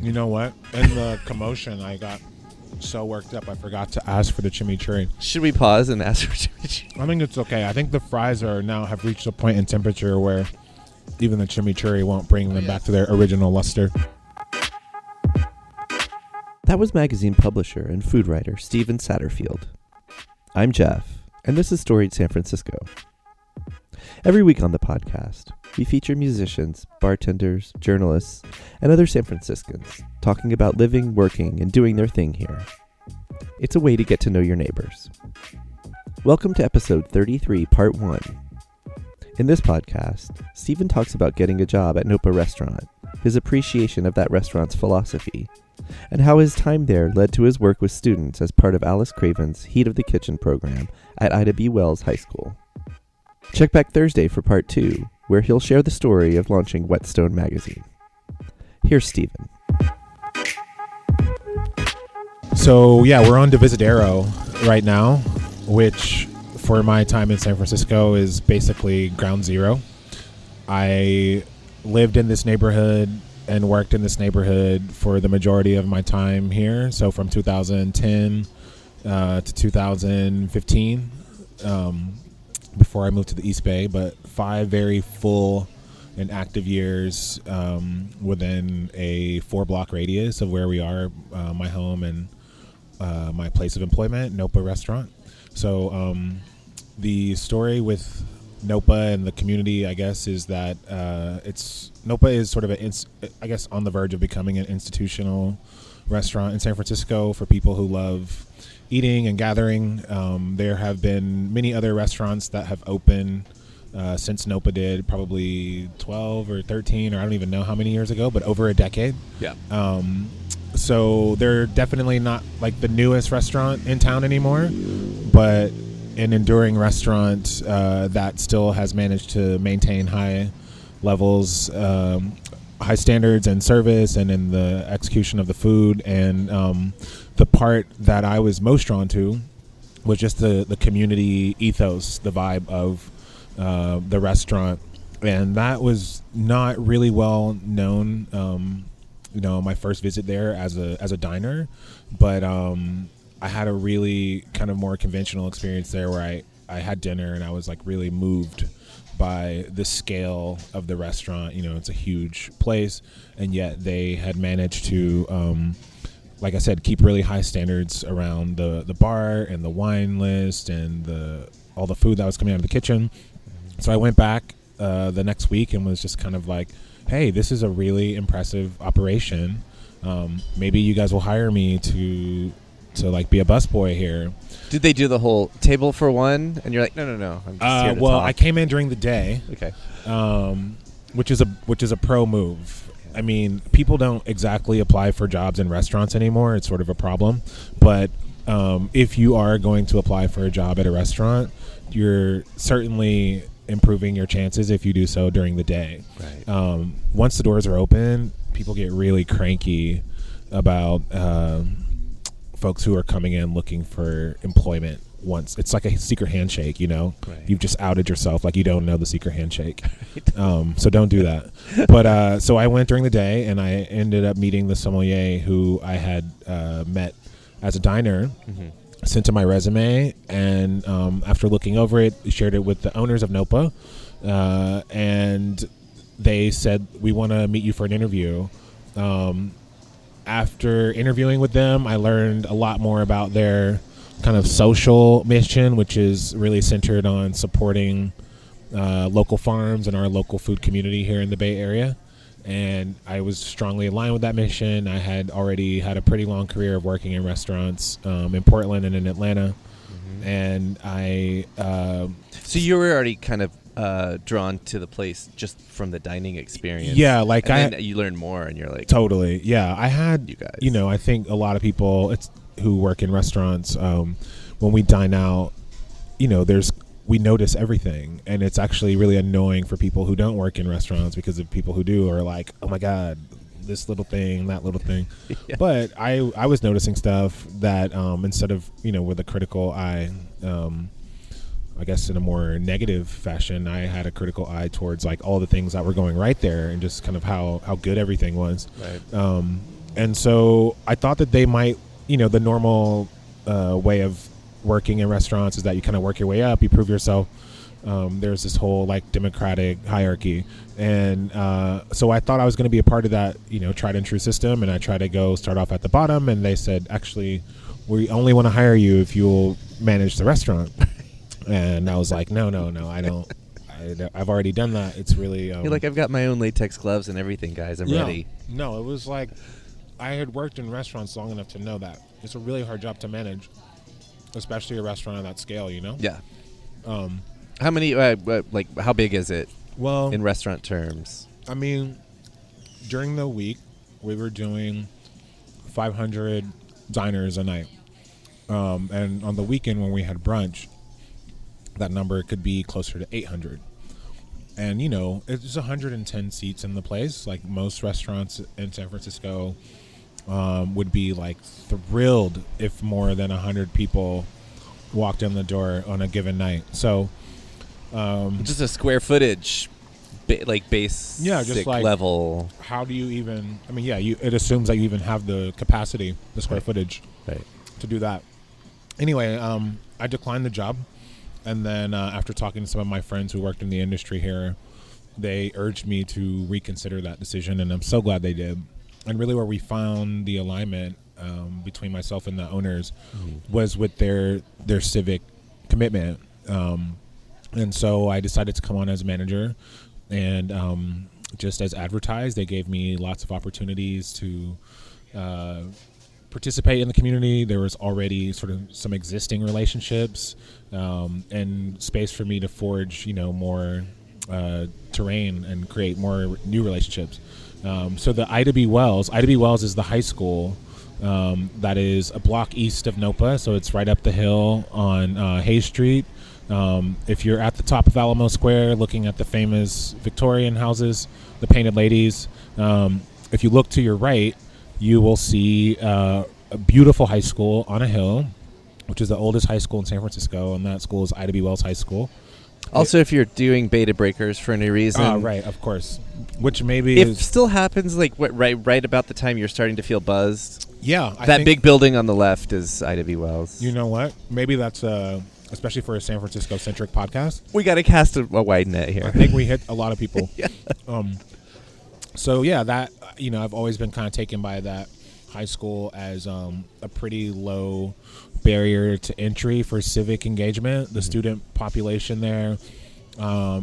You know what? In the commotion, I got so worked up, I forgot to ask for the chimichurri. Should we pause and ask for chimichurri? I think it's okay. I think the fries have reached a point in temperature where even the chimichurri won't bring them back to their original luster. That was magazine publisher and food writer Stephen Satterfield. I'm Jeff, and this is Storied San Francisco. Every week on the podcast, we feature musicians, bartenders, journalists, and other San Franciscans talking about living, working, and doing their thing here. It's a way to get to know your neighbors. Welcome to episode 33, part 1. In this podcast, Stephen talks about getting a job at Nopa Restaurant, his appreciation of that restaurant's philosophy, and how his time there led to his work with students as part of Alice Craven's Heat of the Kitchen program at Ida B. Wells High School. Check back Thursday for part 2, where he'll share the story of launching Whetstone magazine. Here's Stephen. So, we're on Divisadero right now, which for my time in San Francisco is basically ground zero. I lived in this neighborhood and worked in this neighborhood for the majority of my time here. So from 2010 to 2015, before I moved to the East Bay, but 5 very full and active years within a 4-block radius of where we are, my home and my place of employment, Nopa Restaurant. So the story with Nopa and the community, I guess, is that Nopa is sort of on the verge of becoming an institutional restaurant in San Francisco for people who love eating and gathering. There have been many other restaurants that have opened since Nopa did, probably 12 or 13, or I don't even know how many years ago, but over a decade. Yeah. So they're definitely not like the newest restaurant in town anymore, but an enduring restaurant that still has managed to maintain high levels, high standards in service and in the execution of the food. And the part that I was most drawn to was just the community ethos, the vibe of the restaurant. And that was not really well known, my first visit there as a diner, but I had a really kind of more conventional experience there where I had dinner and I was like really moved by the scale of the restaurant. It's a huge place, and yet they had managed to, like I said, keep really high standards around the bar and the wine list and all the food that was coming out of the kitchen. So I went back the next week and was just kind of like, hey, this is a really impressive operation. Maybe you guys will hire me to like be a busboy here. Did they do the whole table for one? And you're like, no. I'm just here to talk. I came in during the day. Okay. Which is a pro move. Okay. I mean, people don't exactly apply for jobs in restaurants anymore. It's sort of a problem. But if you are going to apply for a job at a restaurant, you're certainly improving your chances if you do so during the day. Right. Once the doors are open, people get really cranky about folks who are coming in looking for employment. Once it's like a secret handshake, Right. You've just outed yourself like you don't know the secret handshake. Right. So don't do that. But so I went during the day and I ended up meeting the sommelier who I had met as a diner. Mm-hmm. Sent him my resume, and after looking over it, shared it with the owners of Nopa, and they said, we want to meet you for an interview. After interviewing with them, I learned a lot more about their kind of social mission, which is really centered on supporting local farms and our local food community here in the Bay Area. And I was strongly aligned with that mission. I had already had a pretty long career of working in restaurants in Portland and in Atlanta. Mm-hmm. And I... so you were already kind of drawn to the place just from the dining experience. Yeah, then you learn more and you're like... Totally, yeah. I had, you guys. I think a lot of people who work in restaurants, when we dine out, we notice everything, and it's actually really annoying for people who don't work in restaurants because of people who do are like, oh my God, this little thing, that little thing. Yeah. But I was noticing stuff that instead of, with a critical eye, I guess in a more negative fashion, I had a critical eye towards like all the things that were going right there and just kind of how good everything was. Right. And so I thought that they might, the normal way of working in restaurants is that you kind of work your way up, you prove yourself. There's this whole like democratic hierarchy. And so I thought I was going to be a part of that, tried and true system. And I tried to go start off at the bottom. And they said, actually, we only want to hire you if you'll manage the restaurant. And I was like, no, I don't. I've already done that. It's really... You're like, I've got my own latex gloves and everything, guys. I'm ready. No, it was like, I had worked in restaurants long enough to know that it's a really hard job to manage, especially a restaurant on that scale, Yeah. How many, how big is it in restaurant terms? I mean, during the week, we were doing 500 diners a night. And on the weekend when we had brunch, that number could be closer to 800. And, it's 110 seats in the place. Like most restaurants in San Francisco would be like thrilled if more than 100 people walked in the door on a given night. So just a square footage, base just like level. How do you even, it assumes that you even have the capacity, the square footage to do that. Anyway, I declined the job. And then after talking to some of my friends who worked in the industry here, they urged me to reconsider that decision, and I'm so glad they did. And really where we found the alignment between myself and the owners was with their civic commitment. And so I decided to come on as manager, and just as advertised, they gave me lots of opportunities to participate in the community. There was already sort of some existing relationships and space for me to forge, more terrain and create more new relationships. So the Ida B. Wells is the high school that is a block east of NOPA. So it's right up the hill on Hayes Street. If you're at the top of Alamo Square looking at the famous Victorian houses, the Painted Ladies, if you look to your right, you will see a beautiful high school on a hill, which is the oldest high school in San Francisco, and that school is Ida B. Wells High School. Also, if you're doing beta breakers for any reason. Right, of course. Which maybe it still happens right about the time you're starting to feel buzzed. Yeah. That big building on the left is Ida B. Wells. You know what? Maybe that's, especially for a San Francisco-centric podcast. We got to cast a wide net here. I think we hit a lot of people. Yeah. So, yeah, that, I've always been kind of taken by that high school as a pretty low barrier to entry for civic engagement. The student population there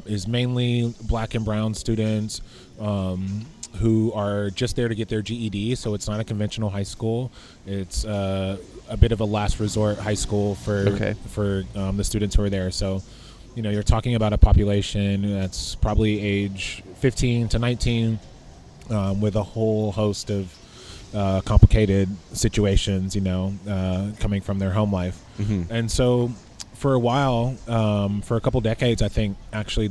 is mainly black and brown students who are just there to get their GED. So it's not a conventional high school. It's a bit of a last resort high school for the students who are there. So, you're talking about a population that's probably age 15 to 19 with a whole host of complicated situations, coming from their home life. And so for a while, for a couple decades, I think actually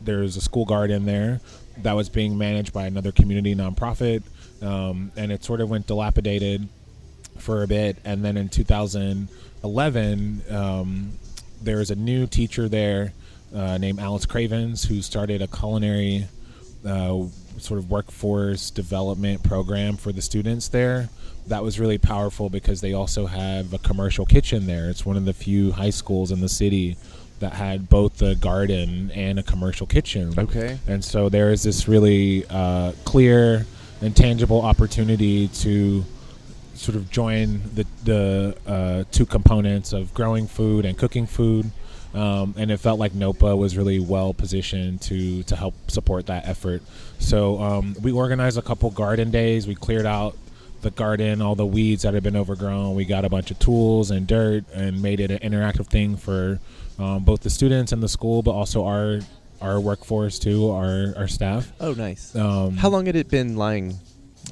there's a school garden there that was being managed by another community nonprofit. And it sort of went dilapidated for a bit. And then in 2011, there was a new teacher there named Alice Cravens, who started a culinary sort of workforce development program for the students there. That was really powerful because they also have a commercial kitchen there. It's one of the few high schools in the city that had both a garden and a commercial kitchen. Okay. And so there is this really clear and tangible opportunity to sort of join the two components of growing food and cooking food. And it felt like NOPA was really well positioned to help support that effort. So we organized a couple garden days. We cleared out the garden, all the weeds that had been overgrown. We got a bunch of tools and dirt and made it an interactive thing for both the students and the school, but also our workforce too, our staff. Oh, nice. How long had it been lying?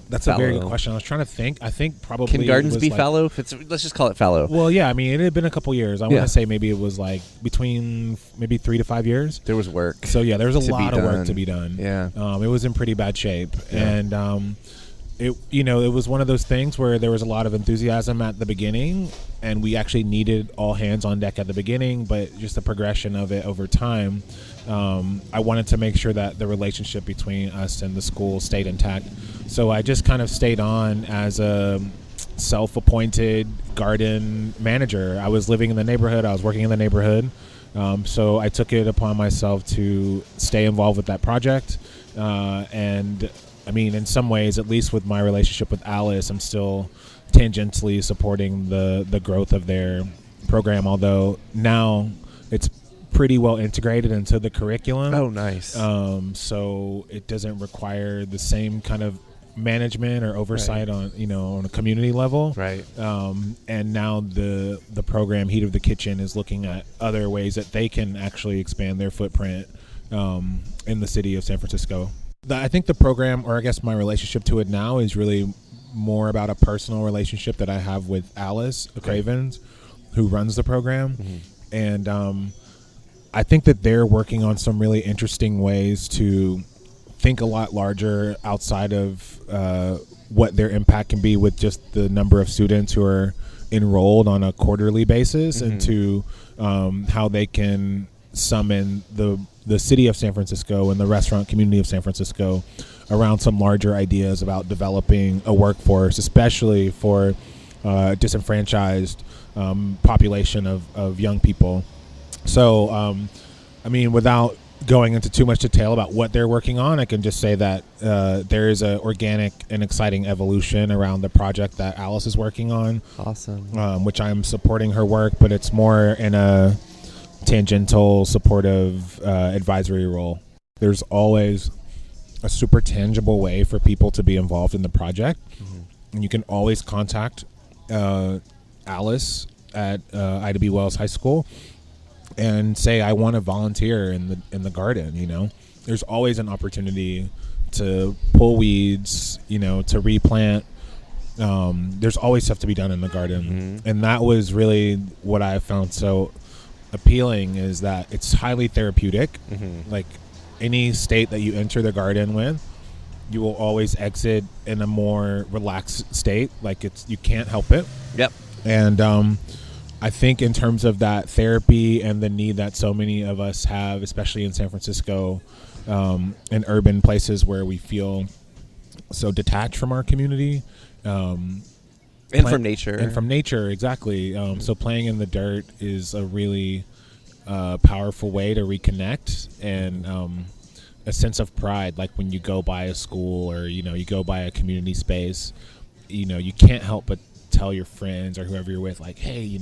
That's fallow? A very good question. I was trying to think. I think probably... Can gardens be fallow? Let's just call it fallow. Well, yeah. It had been a couple years. I want to say maybe it was like between maybe 3 to 5 years. There was work. So, yeah, there was a lot of work to be done. Yeah. It was in pretty bad shape. Yeah. And it was one of those things where there was a lot of enthusiasm at the beginning, and we actually needed all hands on deck at the beginning, but just the progression of it over time, I wanted to make sure that the relationship between us and the school stayed intact. So I just kind of stayed on as a self-appointed garden manager. I was living in the neighborhood. I was working in the neighborhood. So I took it upon myself to stay involved with that project. And I mean, in some ways, at least with my relationship with Alice, I'm still tangentially supporting the growth of their program, although now it's pretty well integrated into the curriculum. Oh, nice. So it doesn't require the same kind of management or oversight on a community level. Right. And now the program Heat of the Kitchen is looking at other ways that they can actually expand their footprint in the city of San Francisco. I think the program, or I guess my relationship to it now, is really more about a personal relationship that I have with Alice Cravens, who runs the program. Mm-hmm. And I think that they're working on some really interesting ways to think a lot larger outside of what their impact can be with just the number of students who are enrolled on a quarterly basis, mm-hmm. into how they can summon the city of San Francisco and the restaurant community of San Francisco around some larger ideas about developing a workforce, especially for disenfranchised population of young people. So, I mean, without going into too much detail about what they're working on, I can just say that there is an organic and exciting evolution around the project that Alice is working on. Awesome. Which I'm supporting her work, but it's more in a tangential, supportive advisory role. There's always a super tangible way for people to be involved in the project. Mm-hmm. And you can always contact Alice at Ida B. Wells High School and say, I want to volunteer in the garden. There's always an opportunity to pull weeds, to replant. There's always stuff to be done in the garden. Mm-hmm. And that was really what I found so appealing, is that it's highly therapeutic. Mm-hmm. Like any state that you enter the garden with, you will always exit in a more relaxed state. Like you can't help it. Yep. And I think in terms of that therapy and the need that so many of us have, especially in San Francisco, in urban places where we feel so detached from our community, and from nature, exactly. So playing in the dirt is a really powerful way to reconnect, and a sense of pride. Like when you go by a school or you go by a community space, you can't help but tell your friends or whoever you're with, like, hey,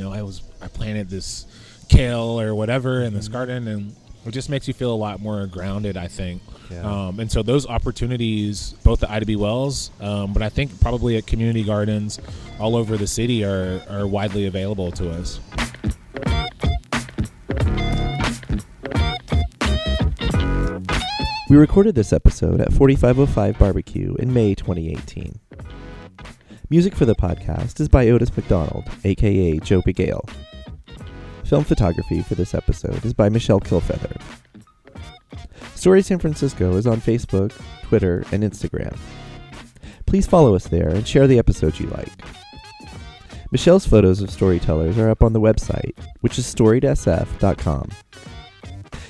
I planted this kale or whatever in this garden, and it just makes you feel a lot more grounded, I think. Yeah. And so those opportunities, both at Ida B. Wells, but I think probably at community gardens all over the city, are widely available to us. We recorded this episode at 4505 Barbecue in May 2018. Music for the podcast is by Otis McDonald, a.k.a. Joe Bigale. Film photography for this episode is by Michelle Kilfeather. Story San Francisco is on Facebook, Twitter, and Instagram. Please follow us there and share the episodes you like. Michelle's photos of storytellers are up on the website, which is storiedsf.com.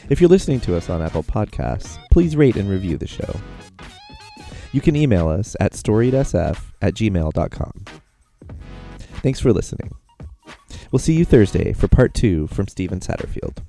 If you're listening to us on Apple Podcasts, please rate and review the show. You can email us at storiedsf@gmail.com. Thanks for listening. We'll see you Thursday for part 2 from Stephen Satterfield.